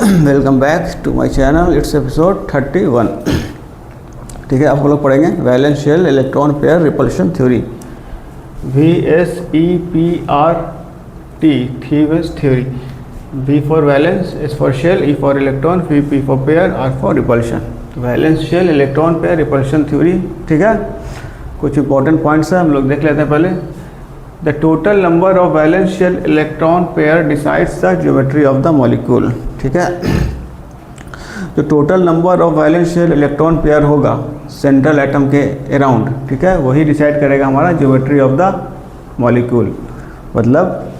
Welcome back to my channel. It's episode 31। ठीक है, आप लोग पढ़ेंगे valence shell electron pair repulsion theory, VSEPRT थीवेस theory. V for valence, S for shell, E for electron, P for pair, R for repulsion. Valence shell electron pair repulsion theory. ठीक है, कुछ important points हैं, हम लोग देख लेते हैं पहले। The total number of valence shell electron pair decides the geometry of the molecule। ठीक है, जो total number of valence shell electron pair होगा सेंट्रल एटम के अराउंड, ठीक है, वही डिसाइड करेगा हमारा ज्योमेट्री ऑफ द मॉलिक्यूल। मतलब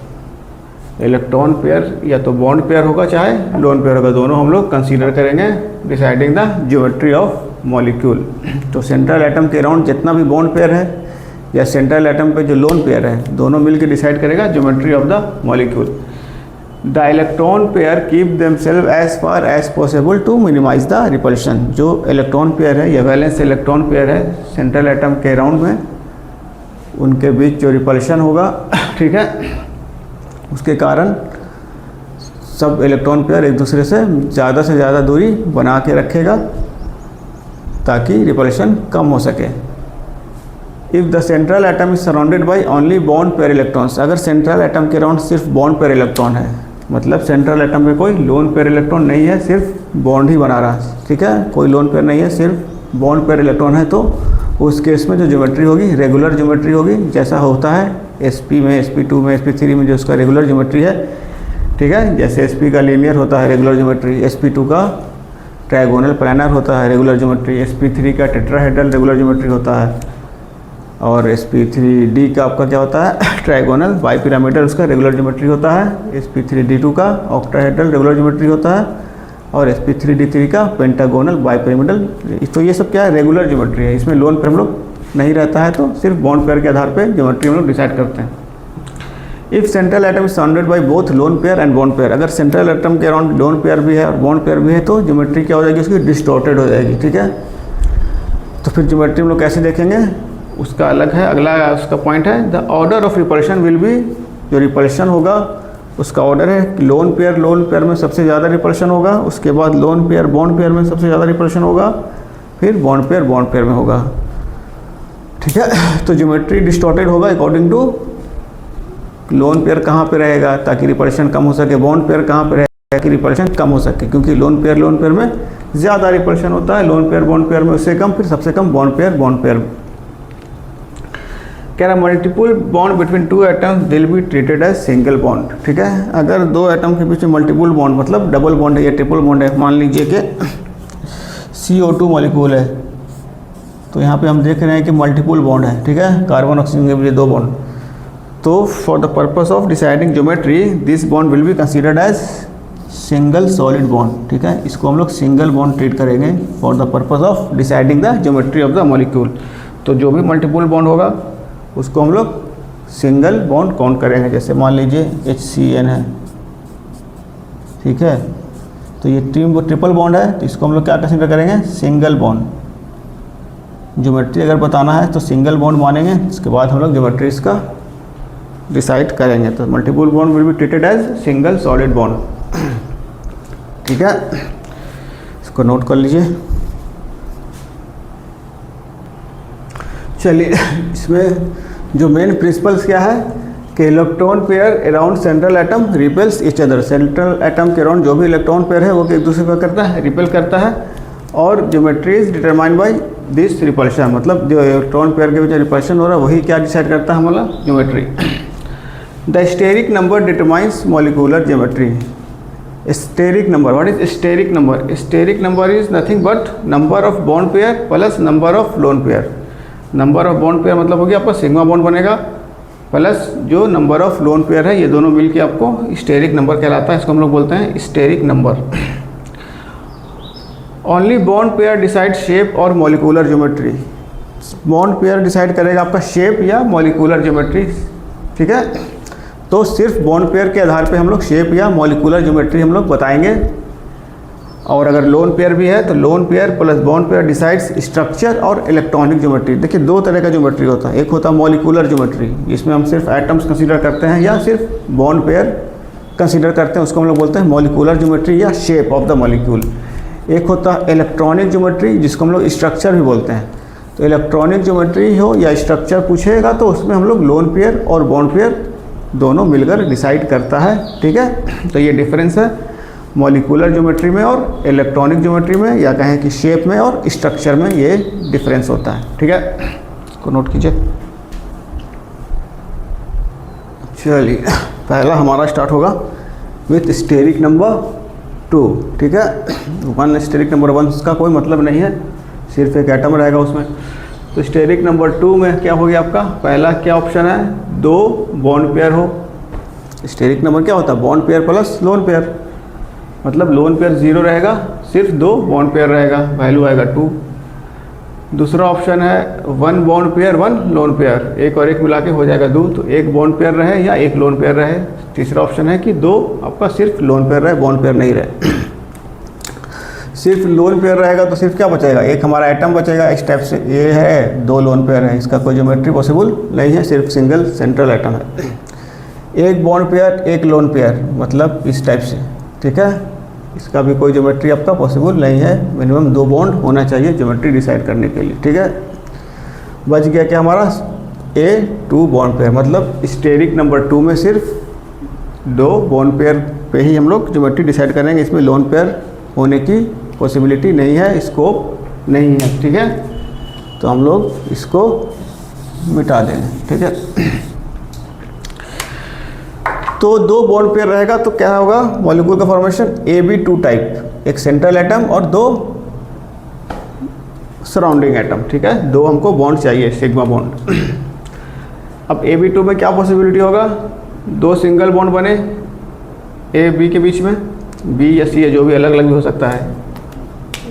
इलेक्ट्रॉन पेयर या तो बॉन्ड पेयर होगा चाहे लोन पेयर होगा, दोनों हम लोग कंसीडर करेंगे deciding the geometry of molecule. तो सेंट्रल एटम के अराउंड जितना भी बॉन्ड पेयर है या सेंट्रल एटम पे जो लोन पेयर है, दोनों मिलकर डिसाइड करेगा geometry of the molecule. The electron pair keep themselves as far as possible to minimize the repulsion. जो इलेक्ट्रॉन पेयर है या वैलेंस इलेक्ट्रॉन पेयर है सेंट्रल एटम के अराउंड में, उनके बीच जो रिपल्शन होगा, ठीक है, उसके कारण सब इलेक्ट्रॉन पेयर एक दूसरे से ज़्यादा दूरी बना के रखेगा ताकि रिपल्शन कम हो सके। If the central atom is surrounded by only bond pair electrons, अगर सेंट्रल एटम के अराउंड सिर्फ बॉन्ड पेयर इलेक्ट्रॉन है, मतलब सेंट्रल एटम में कोई लोन पेयर इलेक्ट्रॉन नहीं है, सिर्फ बॉन्ड ही बना रहा है, ठीक है, कोई लोन पेयर नहीं है, सिर्फ बॉन्ड पेयर इलेक्ट्रॉन है, तो उस केस में जो ज्योमेट्री होगी रेगुलर ज्योमेट्री होगी, जैसा होता है sp में, sp2 में, sp3 में जो उसका रेगुलर ज्योमेट्री है। ठीक है, जैसे sp का लीनियर होता है रेगुलर ज्योमेट्री, sp2 का ट्रायगोनल प्लानर होता है रेगुलर ज्योमेट्री, sp3 का टेट्राहेड्रल रेगुलर ज्योमेट्री होता है, और sp3d का आपका क्या होता है ट्रायगोनल बाईपिरामिडल, उसका रेगुलर ज्योमेट्री होता है। sp3d2 का ऑक्टाहेड्रल रेगुलर ज्योमेट्री होता है, और sp3d3 का पेंटागोनल बाईपिरामिडल। तो ये सब क्या है, रेगुलर ज्योमेट्री है, इसमें लोन पेयर हम लोग नहीं रहता है, तो सिर्फ बॉन्ड पेयर के आधार पे ज्योमेट्री हम लोग डिसाइड करते हैं। If central atom is surrounded by both lone pair and bond pair, अगर सेंट्रल एटम के अराउंड लोन पेयर भी है और बॉन्ड पेयर भी है, तो ज्योमेट्री क्या हो जाएगी, उसकी डिस्टॉर्टेड हो जाएगी। ठीक है, तो फिर ज्योमेट्री हम लोग कैसे देखेंगे, उसका अलग है, अगला उसका पॉइंट है the order of repulsion will be, जो रिपल्शन होगा उसका ऑर्डर है लोन पेयर में सबसे ज़्यादा रिपल्शन होगा, उसके बाद लोन पेयर बॉन्ड पेयर में सबसे ज़्यादा रिपल्शन होगा, फिर बॉन्ड पेयर में होगा। ठीक है, तो ज्योमेट्री डिस्टॉर्टेड होगा अकॉर्डिंग टू लोन पेयर कहाँ पे रहेगा ताकि रिपल्शन कम हो सके, बॉन्ड पेयर कहाँ पे रहेगा कि रिपल्शन कम हो सके, क्योंकि लोन पेयर में ज़्यादा रिपल्शन होता है, लोन पेयर बॉन्ड पेयर में उससे कम, फिर सबसे कम बॉन्ड पेयर। कह रहा multiple bond between two atoms will be treated as single bond. ठीक है, अगर दो एटम के बीच में मल्टीपल बॉन्ड मतलब डबल बॉन्ड है या ट्रिपल बॉन्ड है, मान लीजिए कि CO2 मॉलिक्यूल है, तो यहाँ पे हम देख रहे हैं कि मल्टीपल बॉन्ड है, ठीक है, कार्बन ऑक्सीजन के बीच दो बॉन्ड, तो for the purpose of deciding geometry this bond will be considered as single solid bond. ठीक है, इसको हम लोग सिंगल बॉन्ड ट्रीट करेंगे for the purpose of deciding the geometry of the molecule. तो जो भी मल्टीपल बॉन्ड होगा उसको हम लोग सिंगल बॉन्ड काउंट करेंगे। जैसे मान लीजिए HCN है, ठीक है, तो ये ट्रिपल बॉन्ड है, तो इसको हम लोग क्या कंसिडर करेंगे, सिंगल बॉन्ड। ज्योमेट्री अगर बताना है तो सिंगल बॉन्ड मानेंगे, इसके बाद हम लोग ज्योमेट्री इसका डिसाइड करेंगे। तो multiple bond will be treated as single solid bond. ठीक है, इसको नोट कर लीजिए। चलिए, इसमें जो मेन प्रिंसिपल्स क्या है कि electron pair around central atom repels each other, central atom के अराउंड जो भी इलेक्ट्रॉन पेयर है वो एक दूसरे को करता है, रिपेल करता है, और geometry is determined by this repulsion, मतलब जो इलेक्ट्रॉन पेयर के बीच रिपल्शन हो रहा है वही क्या डिसाइड करता है हमारा geometry. The steric number determines molecular geometry. Steric number, what is steric number? Steric number is nothing but number of bond pair plus number of lone pair. Number of bond pair मतलब हो गया आपका sigma bond बनेगा, plus जो number of lone pair है, ये दोनों मिलके आपको स्टेरिक नंबर कहलाता है, इसको हम लोग बोलते हैं steric number. Only bond pair decide shape और molecular geometry. Bond pair decide करेगा आपका शेप या मॉलिक्यूलर ज्योमेट्री। ठीक है, तो सिर्फ बॉन्ड पेयर के आधार पे हम लोग शेप या मॉलिक्यूलर ज्योमेट्री हम लोग बताएंगे, और अगर लोन पेयर भी है तो lone pair plus bond pair decides structure और इलेक्ट्रॉनिक ज्योमेट्री। देखिए, दो तरह का ज्योमेट्री होता है, एक होता है मॉलिक्यूलर ज्योमेट्री, जिसमें हम सिर्फ एटम्स कंसीडर करते हैं या सिर्फ बॉन्ड पेयर कंसीडर करते हैं उसको हम लोग बोलते हैं मॉलिक्यूलर ज्योमेट्री या शेप ऑफ द मॉलिक्यूल। एक होता है इलेक्ट्रॉनिक ज्योमेट्री जिसको हम लोग स्ट्रक्चर भी बोलते हैं। तो इलेक्ट्रॉनिक ज्योमेट्री हो या स्ट्रक्चर पूछेगा तो उसमें हम लोग लोन पेयर और बॉन्ड पेयर दोनों मिलकर डिसाइड करता है, ठीक है। तो ये डिफरेंस है मॉलिक्यूलर ज्योमेट्री में और इलेक्ट्रॉनिक ज्योमेट्री में, या कहें कि शेप में और स्ट्रक्चर में ये डिफरेंस होता है, ठीक है। इसको नोट कीजिए। चलिए पहला हमारा स्टार्ट होगा विथ स्टेरिक नंबर 2, ठीक है। 1 स्टेरिक नंबर 1 का कोई मतलब नहीं है, सिर्फ एक एटम रहेगा उसमें। तो स्टेरिक नंबर 2 में क्या हो गया आपका, पहला क्या ऑप्शन है, 2 बॉन्ड पेयर हो। स्टेरिक नंबर क्या होता है, bond pair plus lone pair, मतलब लोन पेयर 0 रहेगा, सिर्फ 2 बॉन्ड पेयर रहेगा, वैल्यू आएगा 2। दूसरा ऑप्शन है 1 बॉन्ड पेयर 1 लोन पेयर, एक और एक मिला के हो जाएगा 2, तो एक बॉन्ड पेयर रहे या एक लोन पेयर रहे। तीसरा ऑप्शन है कि 2 आपका सिर्फ लोन पेयर रहे, बॉन्ड पेयर नहीं रहे। सिर्फ लोन पेयर रहेगा तो सिर्फ क्या बचेगा, एक हमारा एटम बचेगा इस टाइप से, ये है 2 लोन पेयर है, इसका कोई ज्योमेट्री पॉसिबल नहीं है, सिर्फ सिंगल सेंट्रल एटम है। एक बॉन्ड पेयर एक लोन पेयर, मतलब इस टाइप से, ठीक है, इसका भी कोई ज्योमेट्री आपका पॉसिबल नहीं है, मिनिमम 2 बॉन्ड होना चाहिए ज्योमेट्री डिसाइड करने के लिए, ठीक है। बच गया क्या हमारा A2 बॉन्ड पेयर, मतलब स्टेरिक नंबर 2 में सिर्फ 2 बॉन्ड पेयर पे ही हम लोग ज्योमेट्री डिसाइड करेंगे, इसमें लोन पेयर होने की पॉसिबिलिटी नहीं है, स्कोप नहीं है, ठीक है। तो हम लोग इसको मिटा देंगे, ठीक है। तो 2 बॉन्ड पेयर रहेगा तो क्या होगा मॉलिक्यूल का फॉर्मेशन, AB2 टाइप, एक सेंट्रल एटम और 2 सराउंडिंग एटम, ठीक है। 2 हमको बॉन्ड चाहिए, सिग्मा बॉन्ड। अब AB2 में क्या पॉसिबिलिटी होगा, 2 सिंगल बॉन्ड बने A B के बीच में, B या C जो भी अलग अलग भी हो सकता है,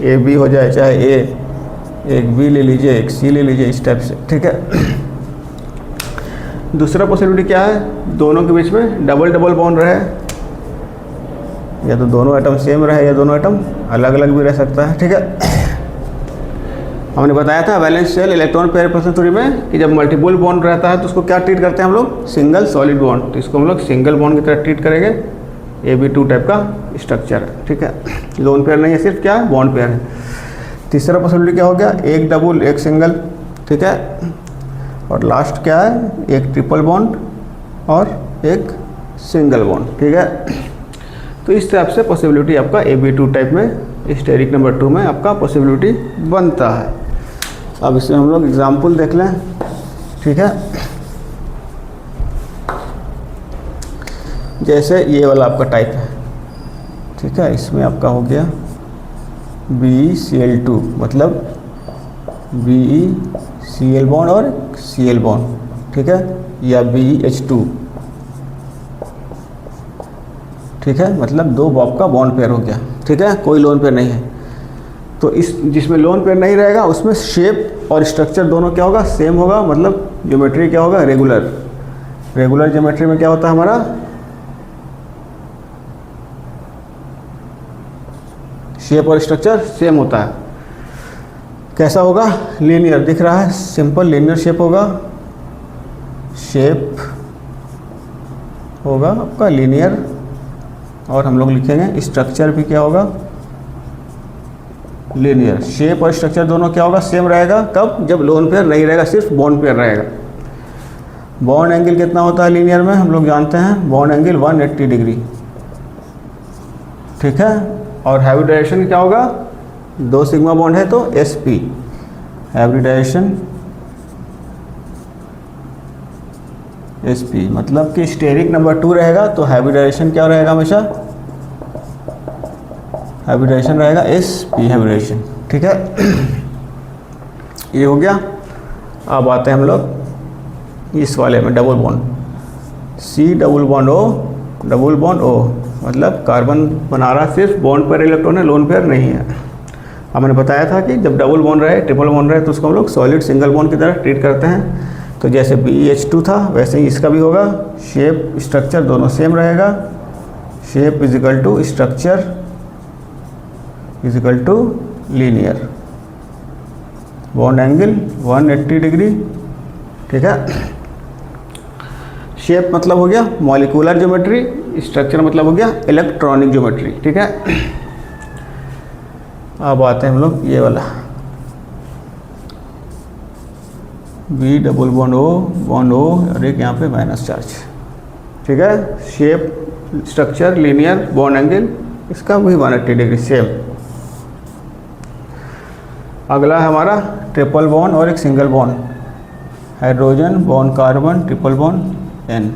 A B हो जाए, चाहे A एक B ले लीजिए एक C ले लीजिए, इस टाइप से, ठीक है। दूसरा पॉसिबिलिटी क्या है, दोनों के बीच में डबल डबल बॉन्ड रहे, या तो दोनों एटम सेम रहे या दोनों एटम अलग अलग भी रह सकता है, ठीक है। हमने बताया था valence shell electron pair repulsion theory में कि जब मल्टीपल बॉन्ड रहता है तो उसको क्या ट्रीट करते हैं हम लोग, सिंगल सॉलिड बॉन्ड, तो इसको हम लोग सिंगल बॉन्ड की तरह ट्रीट करेंगे। AB2 टाइप का स्ट्रक्चर है, ठीक है। लोन पेयर नहीं है, सिर्फ क्या है बॉन्ड पेयर है। तीसरा पॉसिबिलिटी क्या हो गया, एक डबल एक सिंगल, ठीक है। और लास्ट क्या है, एक ट्रिपल बॉन्ड और एक सिंगल बॉन्ड, ठीक है। तो इस टाइप से पॉसिबिलिटी आपका AB2 टाइप में स्टेरिक नंबर 2 में आपका पॉसिबिलिटी बनता है। अब इसमें हम लोग एग्जाम्पल देख लें, ठीक है। जैसे ये वाला आपका टाइप है, ठीक है, इसमें आपका हो गया BeCl2, मतलब BeCl बॉन्ड और Cl बॉन्ड, ठीक है, या BeH2, ठीक है, मतलब 2 आपका बॉन्ड पेयर हो गया, ठीक है, कोई लोन पेयर नहीं है। तो इस जिसमें लोन पेयर नहीं रहेगा उसमें शेप और स्ट्रक्चर दोनों क्या होगा, सेम होगा, मतलब ज्योमेट्री क्या होगा, रेगुलर। रेगुलर ज्योमेट्री में क्या होता है हमारा, शेप और स्ट्रक्चर सेम होता है। कैसा होगा, लीनियर दिख रहा है, सिंपल लीनियर शेप होगा, शेप होगा आपका लीनियर, और हम लोग लिखेंगे स्ट्रक्चर भी क्या होगा, लीनियर। शेप और स्ट्रक्चर दोनों क्या होगा, सेम रहेगा, कब, जब लोन पेयर नहीं रहेगा, सिर्फ बॉन्ड पेयर रहेगा। बॉन्ड एंगल कितना होता है लीनियर में, हम लोग जानते हैं, बॉन्ड एंगल 180 डिग्री, ठीक है। और हाइब्रिडाइजेशन क्या होगा, 2 सिग्मा बॉन्ड है तो sp, हाइब्रिडाइजेशन sp, मतलब कि स्टेरिक नंबर 2 रहेगा तो हाइब्रिडाइजेशन क्या रहेगा, हमेशा हाइब्रिडाइजेशन रहेगा sp हाइब्रिडाइजेशन, ठीक है। ये हो गया। अब आते हैं हम लोग इस वाले में, double bond, C double bond O double bond O, मतलब कार्बन बना रहा सिर्फ बॉन्ड पर इलेक्ट्रॉन है, लोन पेयर नहीं है। हमने बताया था कि जब डबल बॉन्ड रहे, ट्रिपल बॉन्ड रहे, तो उसको हम लोग सॉलिड सिंगल बॉन्ड की तरह ट्रीट करते हैं। तो जैसे BeH2 था वैसे ही इसका भी होगा, शेप स्ट्रक्चर दोनों सेम रहेगा, shape is equal to structure is equal to linear, bond angle 180 degree, ठीक है। शेप मतलब हो गया मॉलिक्यूलर ज्योमेट्री, स्ट्रक्चर मतलब हो गया इलेक्ट्रॉनिक ज्योमेट्री, ठीक है। अब आते हैं हम लोग ये वाला बी डबल बॉन्ड ओ और एक यहाँ पे माइनस चार्ज, ठीक है। Shape structure linear bond angle इसका वही 180 डिग्री सेम। अगला है हमारा ट्रिपल बॉन्ड और एक single bond, hydrogen bond carbon triple bond N,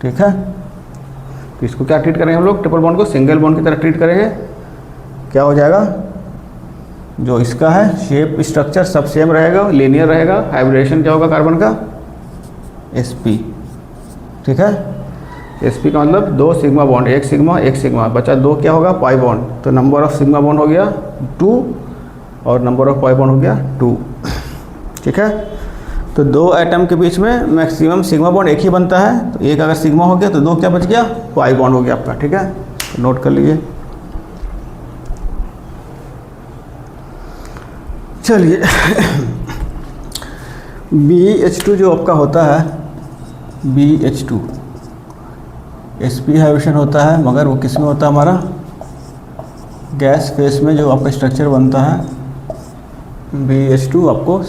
ठीक है। तो इसको क्या ट्रीट करेंगे हम लोग, ट्रिपल बॉन्ड को सिंगल बॉन्ड की तरह ट्रीट करेंगे। क्या हो जाएगा, जो इसका है शेप स्ट्रक्चर सब सेम रहेगा, लीनियर रहेगा। हाइब्रिडेशन क्या होगा कार्बन का, sp, ठीक है। sp का मतलब 2 सिग्मा बॉन्ड, एक सिग्मा बचा 2 क्या होगा पाई बॉन्ड। तो नंबर ऑफ सिग्मा बॉन्ड हो गया 2 और नंबर ऑफ पाई बॉन्ड हो गया 2, ठीक है। तो 2 एटम के बीच में मैक्सिमम सिग्मा बॉन्ड एक ही बनता है। तो एक अगर सिग्मा हो गया तो 2 क्या बच गया, पाई बॉन्ड हो गया आपका, ठीक है। तो नोट कर लीजिए। चलिए BH2 जो आपका होता है, BH2 sp हाइब्रिडेशन होता है, मगर वो किस में होता है हमारा, गैस फेस में जो आपका स्ट्रक्चर बनता है BH2 आपको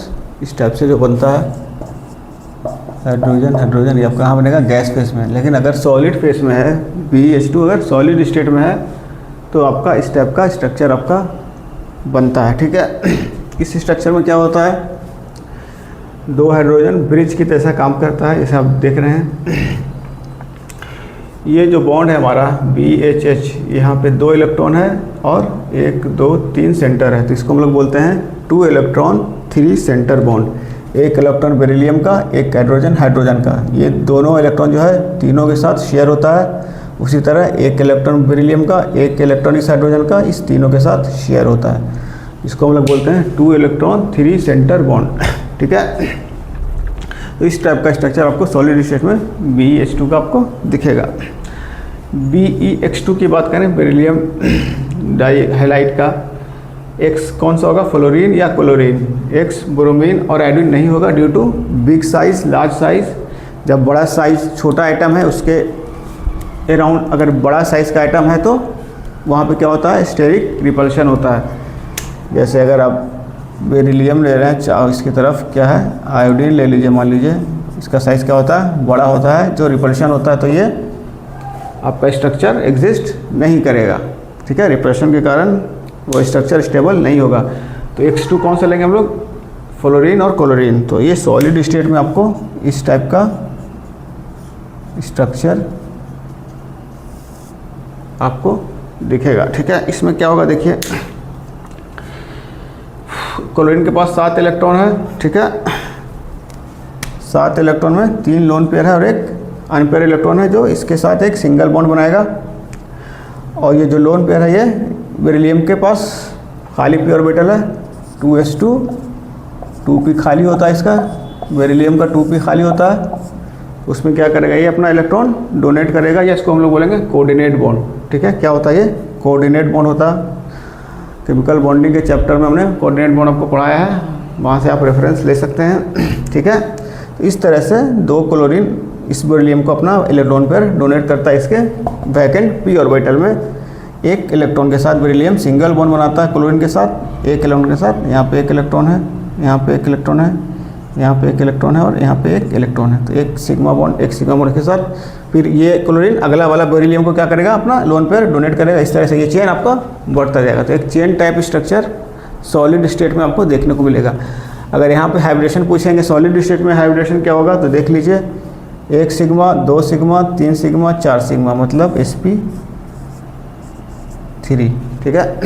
इस टाइप से जो बनता है हाइड्रोजन ये आपका कहाँ बनेगा, गैस फेस में। लेकिन अगर सॉलिड फेस में है BH2, अगर सॉलिड स्टेट में है तो आपका इस टाइप का स्ट्रक्चर आपका बनता है, ठीक है। इस स्ट्रक्चर में क्या होता है, 2 हाइड्रोजन ब्रिज की तरह काम करता है, जैसे आप देख रहे हैं। ये जो बॉन्ड है हमारा BHH, यहाँ पे 2 इलेक्ट्रॉन है और 1 2 3 सेंटर है। तो इसको हम लोग बोलते हैं 2 electron 3 centre bond. 1 electron beryllium का, 1 हाइड्रोजन का। ये दोनों इलेक्ट्रॉन जो है तीनों के साथ शेयर होता है। उसी तरह 1 इलेक्ट्रॉन बेरिलियम का, 1 इलेक्ट्रॉन इस हाइड्रोजन का, इस तीनों के साथ शेयर होता है। इसको हम लोग बोलते हैं 2 इलेक्ट्रॉन 3 सेंटर बॉन्ड, ठीक है। तो इस टाइप का स्ट्रक्चर आपको सॉलिड स्टेट में BH2 का आपको दिखेगा। BeX2 की बात करें, बेरिलियम डाई हाइलाइट का, X कौन सा होगा, फ्लोरीन या क्लोरीन। X ब्रोमीन और आयोडीन नहीं होगा due to big size large size. जब बड़ा साइज छोटा आइटम है उसके अराउंड अगर बड़ा साइज का आइटम है तो वहाँ पे क्या होता है, स्टेरिक रिपल्शन होता है। जैसे अगर आप बेरिलियम ले रहे हैं, इसकी तरफ क्या है आयोडीन ले लीजिए, मान लीजिए इसका साइज़ क्या होता है, बड़ा होता है। जो रिपल्शन होता है तो ये आपका स्ट्रक्चर एग्जिस्ट नहीं करेगा, ठीक है। रिपल्शन के कारण वो स्ट्रक्चर स्टेबल नहीं होगा। तो X2 कौन सा लेंगे हम लोग, फ्लोरीन और क्लोरीन। तो ये सॉलिड स्टेट में आपको इस टाइप का स्ट्रक्चर आपको दिखेगा, ठीक है। इसमें क्या होगा देखिए, क्लोरीन के पास 7 इलेक्ट्रॉन है, ठीक है। 7 इलेक्ट्रॉन में 3 लोन पेयर है और 1 अनपेयर इलेक्ट्रॉन है जो इसके साथ एक सिंगल बॉन्ड बनाएगा। और ये जो लोन पेयर है ये बेरिलियम के पास खाली पी ऑर्बिटल है 2s2, 2p खाली होता है इसका, बेरिलियम का 2p खाली होता है। उसमें क्या करेगा, ये अपना इलेक्ट्रॉन डोनेट करेगा, या इसको हम लोग बोलेंगे कोऑर्डिनेट बॉन्ड, ठीक है। क्या होता है ये, कोऑर्डिनेट बॉन्ड होता है। केमिकल बॉन्डिंग के चैप्टर में हमने कोऑर्डिनेट बॉन्ड आपको पढ़ाया है, वहाँ से आप रेफरेंस ले सकते हैं, ठीक है। तो इस तरह से 2 क्लोरीन इस बेरिलियम को अपना इलेक्ट्रॉन पेयर डोनेट करता है इसके वैकेंट पी ऑर्बिटल में। 1 इलेक्ट्रॉन के साथ बेरिलियम सिंगल बॉन्ड बनाता है क्लोरीन के साथ, 1 इलेक्ट्रॉन के साथ। यहाँ पे 1 इलेक्ट्रॉन है, यहाँ पे 1 इलेक्ट्रॉन है, यहाँ पे 1 इलेक्ट्रॉन है और यहाँ पे 1 इलेक्ट्रॉन है। तो 1 सिग्मा बॉन्ड के साथ फिर ये क्लोरीन अगला वाला बेरिलियम को क्या करेगा, अपना लोन पेयर डोनेट करेगा। इस तरह से ये चेन आपका बढ़ता जाएगा। तो एक chain type structure solid state में आपको देखने को मिलेगा। अगर यहाँ पे हाइब्रिडेशन पूछेंगे सॉलिड स्टेट में हाइब्रिडेशन क्या होगा, तो देख लीजिए 1 सिग्मा 2 सिग्मा 3 सिग्मा 4 सिग्मा, मतलब sp3, ठीक है।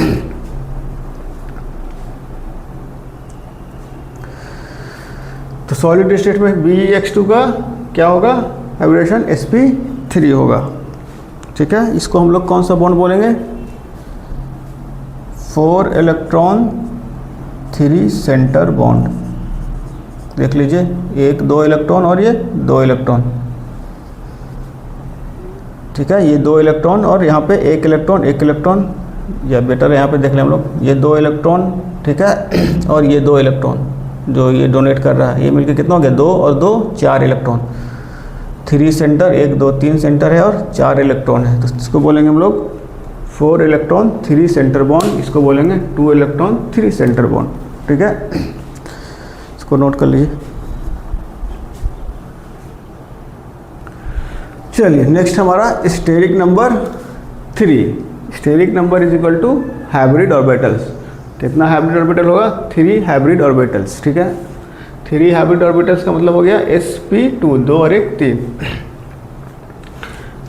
तो सॉलिड स्टेट में BeX2 का क्या होगा, हाइब्रिडेशन sp3 होगा, ठीक है। इसको हम लोग कौन सा बॉन्ड बोलेंगे, 4 इलेक्ट्रॉन 3 सेंटर बॉन्ड। देख लीजिए 1 2 इलेक्ट्रॉन और ये 2 इलेक्ट्रॉन, ठीक है। ये 2 इलेक्ट्रॉन और यहाँ पे 1 इलेक्ट्रॉन, या बेटर यहाँ पे देख लें हम लोग, ये 2 इलेक्ट्रॉन, ठीक है। और ये 2 इलेक्ट्रॉन जो ये डोनेट कर रहा है, ये मिलकर कितना हो गया, 2 और 2 4 इलेक्ट्रॉन। 3 सेंटर, 1 2 3 सेंटर है और 4 इलेक्ट्रॉन है, तो इसको बोलेंगे हम लोग 4 इलेक्ट्रॉन 3 सेंटर बॉन्ड, इसको बोलेंगे 2 इलेक्ट्रॉन 3 सेंटर बॉन्ड। ठीक है, इसको नोट कर लीजिए। चलिए नेक्स्ट हमारा steric number 3। Steric number is equal to hybrid orbitals. कितना हाइब्रिड ऑर्बिटल होगा? 3 हाइब्रिड ऑर्बिटल्स। ठीक है, 3 हाइब्रिड ऑर्बिटल्स का मतलब हो गया sp2, 2 और 1 3।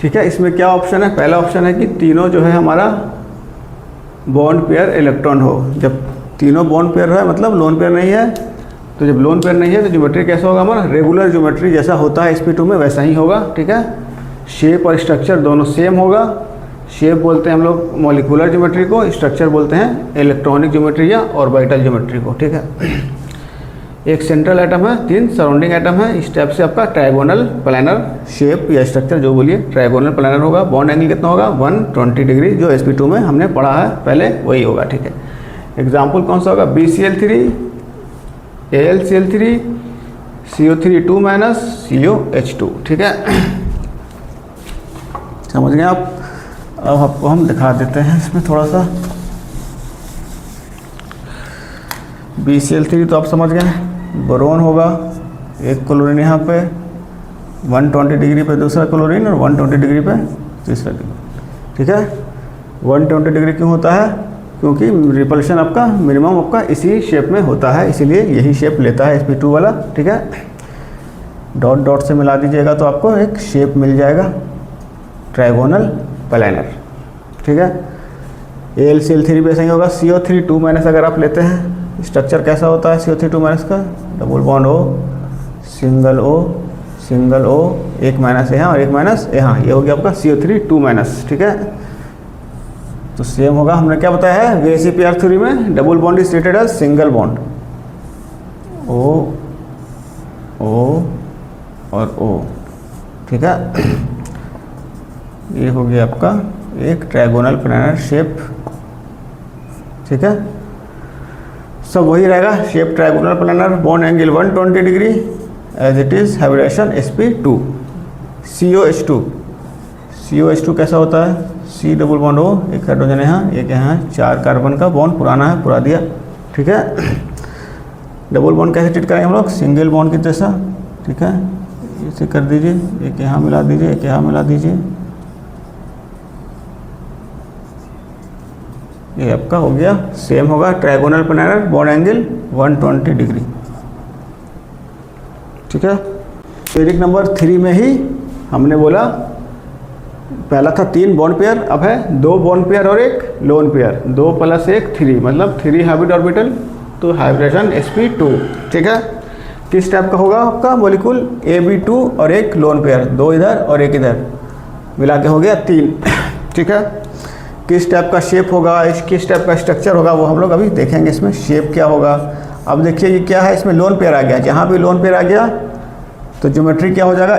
ठीक है, इसमें क्या ऑप्शन है? पहला ऑप्शन है कि तीनों जो है हमारा बॉन्ड पेयर इलेक्ट्रॉन हो। जब तीनों बॉन्ड पेयर है मतलब लोन पेयर नहीं है, तो जब लोन पेयर नहीं है तो ज्योमेट्री कैसा होगा हमारा? रेगुलर ज्योमेट्री जैसा होता है sp2 में वैसा ही होगा। ठीक है, शेप और स्ट्रक्चर दोनों सेम होगा। शेप बोलते हैं हम लोग मॉलिक्यूलर ज्योमेट्री को, स्ट्रक्चर बोलते हैं इलेक्ट्रॉनिक ज्योमेट्री या ऑर्बिटल ज्योमेट्री को। ठीक है, एक सेंट्रल एटम है, 3 सराउंडिंग एटम है। इस टाइप से आपका ट्रायगोनल प्लानर शेप या स्ट्रक्चर जो बोलिए ट्रायगोनल प्लानर होगा। बॉन्ड एंगल कितना होगा? 120 डिग्री, जो sp2 में हमने पढ़ा है पहले वही होगा। ठीक है, एग्जाम्पल कौन सा होगा? BCl3, AlCl3, CO3 2 - COH2। ठीक है, समझ गए आप? अब आपको हम दिखा देते हैं इसमें थोड़ा सा। BCl3 तो आप समझ गए, बोरोन होगा, एक क्लोरीन यहाँ पे 120 डिग्री पे दूसरा क्लोरीन और 120 डिग्री पे तीसरा क्लोरीन। ठीक है, 120 डिग्री क्यों होता है? क्योंकि रिपल्शन आपका मिनिमम आपका इसी शेप में होता है, इसीलिए यही शेप लेता है sp2 वाला। ठीक है, डॉट डॉट से मिला दीजिएगा तो आपको एक शेप मिल जाएगा ट्रायगोनल प्लानर। ठीक है, AlCl3 पे सही होगा। CO3 2 - अगर आप लेते हैं, स्ट्रक्चर कैसा होता है CO3 2 का? Double bond O, single O, एक माइनस यहाँ और एक माइनस यहाँ, ये हो गया आपका CO3 2 - ठीक है, तो सेम होगा। हमने क्या बताया है VSEPR थ्योरी में? Double bond is treated as single bond, O और O। ठीक है, ये हो गया आपका एक ट्रायगोनल प्लानर शेप। ठीक है, सब वही रहेगा, shape trigonal planar, bond angle 120 degree as it is, hybridization sp2। COH2 कैसा होता है? C डबल बॉन्ड O, एक हाइड्रोजन यहाँ, एक यहाँ, 4 कार्बन का बॉन्ड पुराना है, पूरा दिया। ठीक है, डबल बॉन्ड कैसे ट्रीट करेंगे हम लोग? सिंगल बॉन्ड की जैसा। ठीक है, इसे कर दीजिए, एक यहाँ मिला दीजिए, एक यहाँ मिला दीजिए, ये आपका हो गया। सेम होगा trigonal planar, bond angle 120 degree. ठीक है, स्टेरिक नंबर 3 में ही हमने बोला पहला था 3 बॉन्ड पेयर, अब है 2 बॉन्ड पेयर और 1 लोन पेयर। 2 + 1 3, मतलब 3 हाइब्रिड ऑर्बिटल, तो हाइब्रिडेशन sp2। ठीक है, किस टाइप का होगा आपका मॉलिक्यूल? AB2 और 1 लोन पेयर, 2 इधर और 1 इधर, मिला के हो गया 3। ठीक है, किस टाइप का शेप होगा, किस टाइप का स्ट्रक्चर होगा, वो हम लोग अभी देखेंगे। इसमें शेप क्या होगा? अब देखिए ये क्या है, इसमें लोन पेयर आ गया, जहाँ भी लोन पेयर आ गया तो ज्योमेट्री क्या हो जाएगा?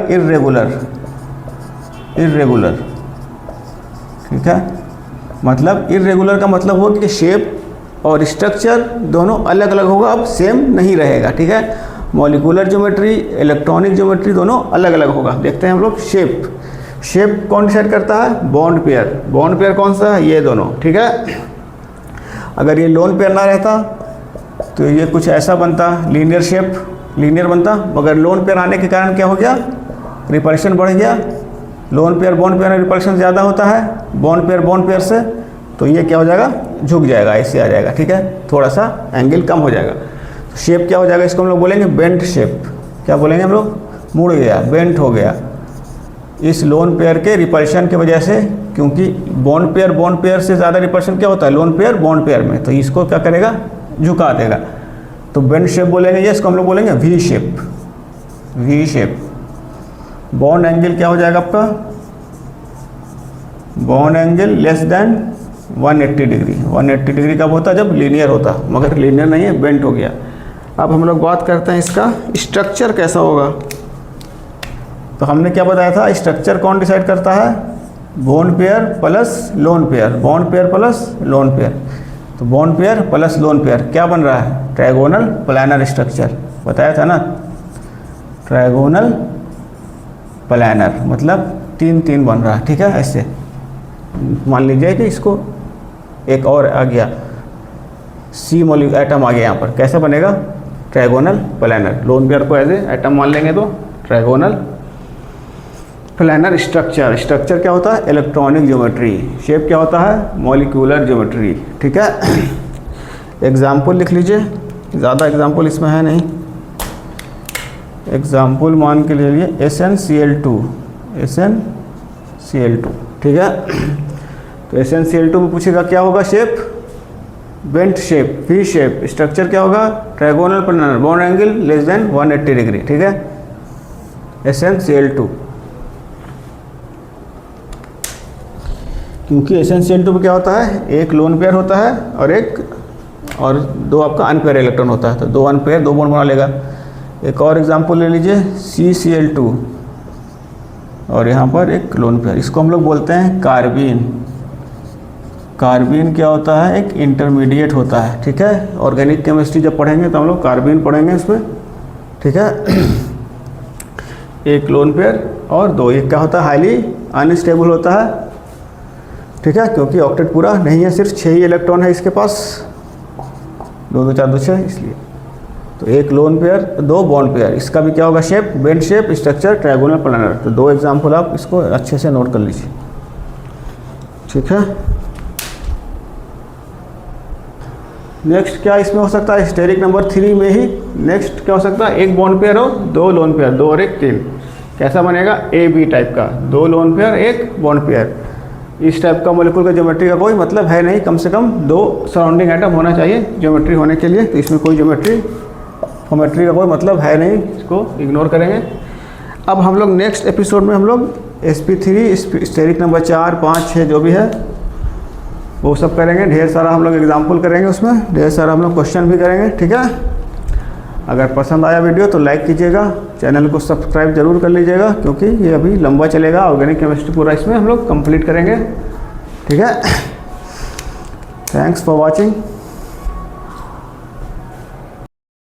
इर्रेगुलर। ठीक है, मतलब इर्रेगुलर का मतलब हो कि शेप और स्ट्रक्चर दोनों अलग अलग होगा, अब सेम नहीं रहेगा। ठीक है, मॉलिक्यूलर ज्योमेट्री, इलेक्ट्रॉनिक ज्योमेट्री दोनों अलग अलग होगा। देखते हैं हम लोग शेप कौन डिसाइड करता है? बॉन्ड पेयर कौन सा है? ये दोनों। ठीक है, अगर ये लोन पेयर ना रहता तो ये कुछ ऐसा बनता, लीनियर शेप, लीनियर बनता, मगर लोन पेयर आने के कारण क्या हो गया? रिपल्शन बढ़ गया। लोन पेयर बॉन्ड पेयर में रिपल्शन ज़्यादा होता है बॉन्ड पेयर से, तो ये क्या हो जाएगा? झुक जाएगा, ऐसे आ जाएगा। ठीक है, थोड़ा सा एंगल कम हो जाएगा। तो शेप क्या हो जाएगा? इसको हम लोग बोलेंगे बेंट शेप। क्या बोलेंगे हम लोग? मुड़ गया, बेंट हो गया, इस लोन पेयर के रिपल्शन की वजह से। क्योंकि बॉन्ड पेयर से ज़्यादा रिपल्शन क्या होता है? लोन पेयर बॉन्ड पेयर में, तो इसको क्या करेगा? झुका देगा, तो बेंट शेप बोलेंगे। ये इसको हम लोग बोलेंगे वी शेप। बॉन्ड एंगल क्या हो जाएगा आपका? Bond angle less than 180 degree. 180 degree कब होता है? जब लीनियर होता, मगर लीनियर नहीं है, बेंट हो गया। अब हम लोग बात करते हैं इसका स्ट्रक्चर कैसा होगा। तो हमने क्या बताया था? स्ट्रक्चर कौन डिसाइड करता है? Bond pair plus lone pair, bond pair plus lone pair. तो bond pair plus lone pair क्या बन रहा है? Trigonal planar structure. बताया था ना, ट्रायगोनल प्लानर, मतलब 3 3 बन रहा है, ठीक है। ऐसे मान लीजिए कि इसको एक और आ गया, सी एटम आ गया यहाँ पर, कैसा बनेगा? Trigonal planar. लोन पेयर को एज ए एटम मान लेंगे तो ट्रायगोनल प्लानर स्ट्रक्चर। स्ट्रक्चर क्या होता है? Electronic geometry. शेप क्या होता है? मॉलिक्यूलर ज्योमेट्री, ठीक है। एग्जाम्पल लिख लीजिए, ज़्यादा एग्जाम्पल इसमें है नहीं। एग्जाम्पल मान के ले लिए SnCl2, SnCl2, ठीक है। तो SnCl2 में पूछेगा क्या होगा? Shape bent shape, V shape. Structure क्या होगा? Trigonal planar, bond angle less than 180 degree, ठीक है। SnCl2, क्योंकि SnCl2 में क्या होता है? एक लोन पेयर होता है और दो आपका अनपेयर इलेक्ट्रॉन होता है, तो दो अनपेयर, दो बॉन्ड बना लेगा। एक और एग्जांपल ले लीजिए, CCl2 और यहाँ पर एक लोन पेयर, इसको हम लोग बोलते हैं कार्बीन। कार्बीन क्या होता है? एक इंटरमीडिएट होता है, ठीक है। ऑर्गेनिक केमिस्ट्री जब पढ़ेंगे तो हम लोग कार्बीन पढ़ेंगे इसमें, ठीक है। एक लोन पेयर और दो, एक क्या होता है? हाईली अनस्टेबल होता है, ठीक है, क्योंकि ऑक्टेट पूरा नहीं है, सिर्फ 6 ही इलेक्ट्रॉन है इसके पास, 2 2 4 2 6, इसलिए। तो एक लोन पेयर, दो बॉन्ड पेयर, इसका भी क्या होगा? Shape bent shape, structure trigonal planar. तो 2 एग्जाम्पल आप इसको अच्छे से नोट कर लीजिए, ठीक है। नेक्स्ट क्या इसमें हो सकता है? स्टेरिक नंबर 3 में ही नेक्स्ट क्या हो सकता है? एक बॉन्ड पेयर और दो लोन पेयर, 2 और 1 3। कैसा बनेगा? AB टाइप का, 2 लोन पेयर 1 बॉन्ड पेयर। इस टाइप का मॉलिक्यूल का ज्योमेट्री का कोई मतलब है नहीं, कम से कम 2 सराउंडिंग एटम होना चाहिए ज्योमेट्री होने के लिए। तो इसमें कोई ज्योमेट्री का कोई मतलब है नहीं, इसको इग्नोर करेंगे। अब हम लोग नेक्स्ट एपिसोड में हम लोग sp3 स्टेरिक नंबर 4 5 6 जो भी है वो सब करेंगे। ढेर सारा हम लोग एग्जाम्पल करेंगे, उसमें ढेर सारा हम लोग क्वेश्चन भी करेंगे, ठीक है। अगर पसंद आया वीडियो तो लाइक कीजिएगा, चैनल को सब्सक्राइब जरूर कर लीजिएगा, क्योंकि ये अभी लंबा चलेगा। ऑर्गेनिक केमिस्ट्री पूरा इसमें हम लोग कंप्लीट करेंगे, ठीक है। Thanks for watching.